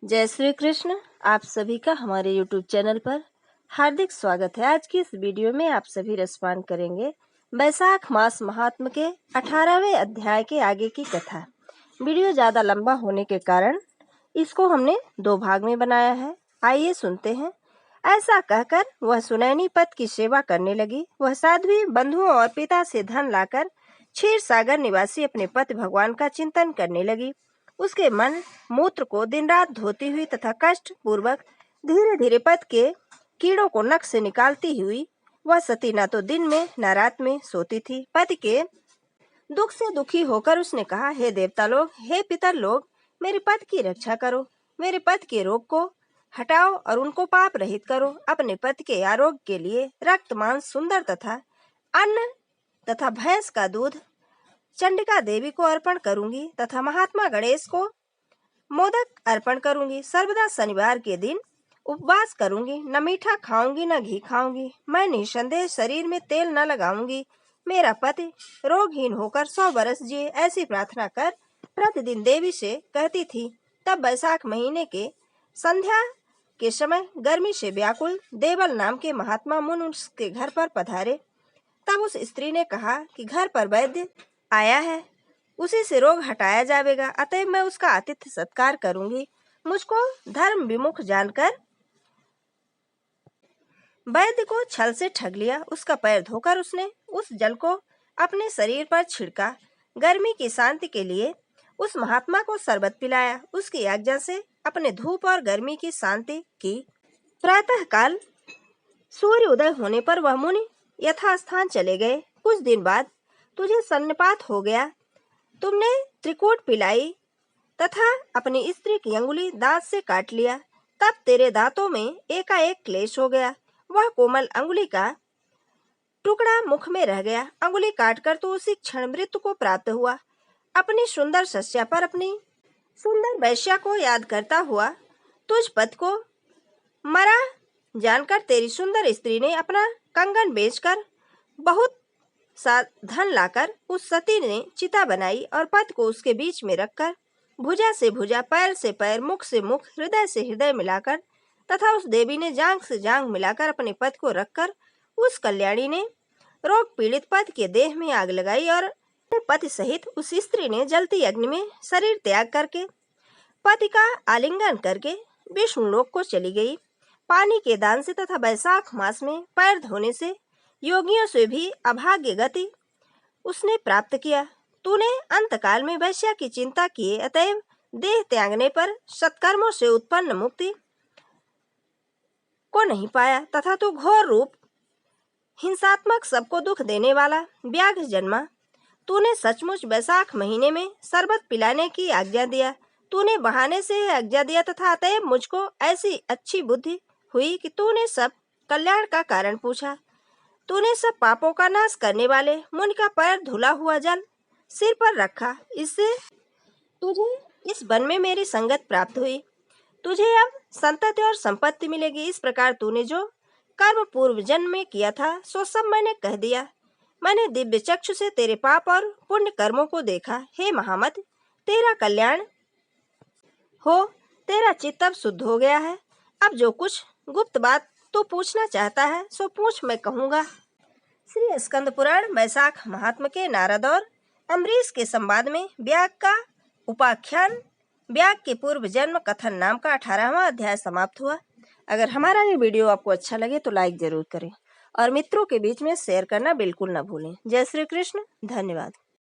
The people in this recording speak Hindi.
जय श्री कृष्ण। आप सभी का हमारे YouTube चैनल पर हार्दिक स्वागत है। आज की इस वीडियो में आप सभी रसपान करेंगे वैशाख मास महात्म के 18वें अध्याय के आगे की कथा। वीडियो ज़्यादा लंबा होने के कारण इसको हमने 2 भाग में बनाया है। आइए सुनते हैं। ऐसा कहकर वह सुनैनी पद की सेवा करने लगी। वह साध्वी बंधुओं और पिता से धन लाकर क्षीर सागर निवासी अपने पति भगवान का चिंतन करने लगी। उसके मन मूत्र को दिन रात धोती हुई तथा कष्ट पूर्वक धीरे धीरे पद के कीड़ों को नख से निकालती हुई वह सती न तो दिन में न रात में सोती थी। पति के दुख से दुखी होकर उसने कहा, हे देवता लोग, हे पितर लोग, मेरे पति की रक्षा करो, मेरे पति के रोग को हटाओ और उनको पाप रहित करो। अपने पति के आरोग्य के लिए रक्त मांस सुंदर तथा अन्न तथा भैंस का दूध चंडिका देवी को अर्पण करूंगी तथा महात्मा गणेश को मोदक अर्पण करूंगी। सर्वदा शनिवार के दिन उपवास करूंगी, न मीठा खाऊंगी न घी खाऊंगी। मैं निसंदेह शरीर में तेल न लगाऊंगी। मेरा पति रोगहीन होकर 100 बरस जिए, ऐसी प्रार्थना कर प्रतिदिन देवी से कहती थी। तब वैशाख महीने के संध्या के समय गर्मी से व्याकुल देवल नाम के महात्मा मुनि उसके घर पर पधारे। तब उस स्त्री ने कहा कि घर पर वैद्य आया है, उसी से रोग हटाया जाएगा, अतएव मैं उसका आतिथ्य सत्कार करूंगी। मुझको धर्म विमुख जानकर वैद्य को छल से ठग लिया। उसका पैर धोकर उसने उस जल को अपने शरीर पर छिड़का। गर्मी की शांति के लिए उस महात्मा को शरबत पिलाया। उसकी आज्ञा से अपने धूप और गर्मी की शांति की। प्रातः काल सूर्य उदय होने पर वह मुनि यथास्थान चले गए। कुछ दिन बाद तुझे सन्निपात हो गया। तुमने त्रिकूट पिलाई तथा अपनी स्त्री की अंगुली दांत से काट लिया। तब तेरे दांतों में एकाएक क्लेश हो गया। वह कोमल अंगुली का टुकड़ा मुख में रह गया। अंगुली काटकर तो उसी क्षण मृत्यु को प्राप्त हुआ। अपनी सुंदर शस्या पर अपनी सुंदर वैश्या को याद करता हुआ तुझ पद को मरा जानकर तेरी सुंदर स्त्री ने अपना कंगन बेचकर बहुत सा धन लाकर उस सती ने चिता बनाई और पद को उसके बीच में रखकर भुजा से भुजा, पैर से पैर, मुख से मुख, हृदय से हृदय मिलाकर तथा उस देवी ने जांग से जांग मिलाकर अपने पद को रखकर उस कल्याणी ने रोग पीड़ित पद के देह में आग लगाई और पति सहित उस स्त्री ने जलती अग्नि में शरीर त्याग करके पति का आलिंगन करके विष्णु लोक को चली गई। पानी के दान से तथा वैशाख मास में पैर धोने से योगियों से भी अभाग्य गति उसने प्राप्त किया। तूने अंतकाल में वैश्या की चिंता किए, अतएव देह त्यागने पर सत्कर्मों से उत्पन्न मुक्ति को नहीं पाया तथा तू घोर रूप हिंसात्मक सबको दुख देने वाला व्याघ्र जन्मा। तूने सचमुच वैशाख महीने में शरबत पिलाने की आज्ञा दिया। तूने बहाने से आज्ञा दिया तथा अतएव मुझको ऐसी अच्छी बुद्धि हुई कि तूने सब कल्याण का कारण पूछा। तूने सब पापों का नाश करने वाले मुनि का पैर धुला हुआ जल सिर पर रखा। इससे तुझे इस वन में मेरी संगत प्राप्त हुई। तुझे अब संतति और संपत्ति मिलेगी। इस प्रकार तूने जो कर्म पूर्व जन्म में किया था सो सब मैंने कह दिया। मैंने दिव्य चक्षु से तेरे पाप और पुण्य कर्मों को देखा। हे महामत, तेरा कल्याण हो, तेरा चित्त अब शुद्ध हो गया है। अब जो कुछ गुप्त बात तू पूछना चाहता है सो पूछ, मैं कहूँगा। श्री स्कंद पुराण वैशाख महात्म के नारद और अम्बरीश के संवाद में व्याग का उपाख्यान, व्याग के पूर्व जन्म कथन नाम का 18वां अध्याय समाप्त हुआ। अगर हमारा ये वीडियो आपको अच्छा लगे तो लाइक जरूर करें और मित्रों के बीच में शेयर करना बिल्कुल न भूलें। जय श्री कृष्ण। धन्यवाद।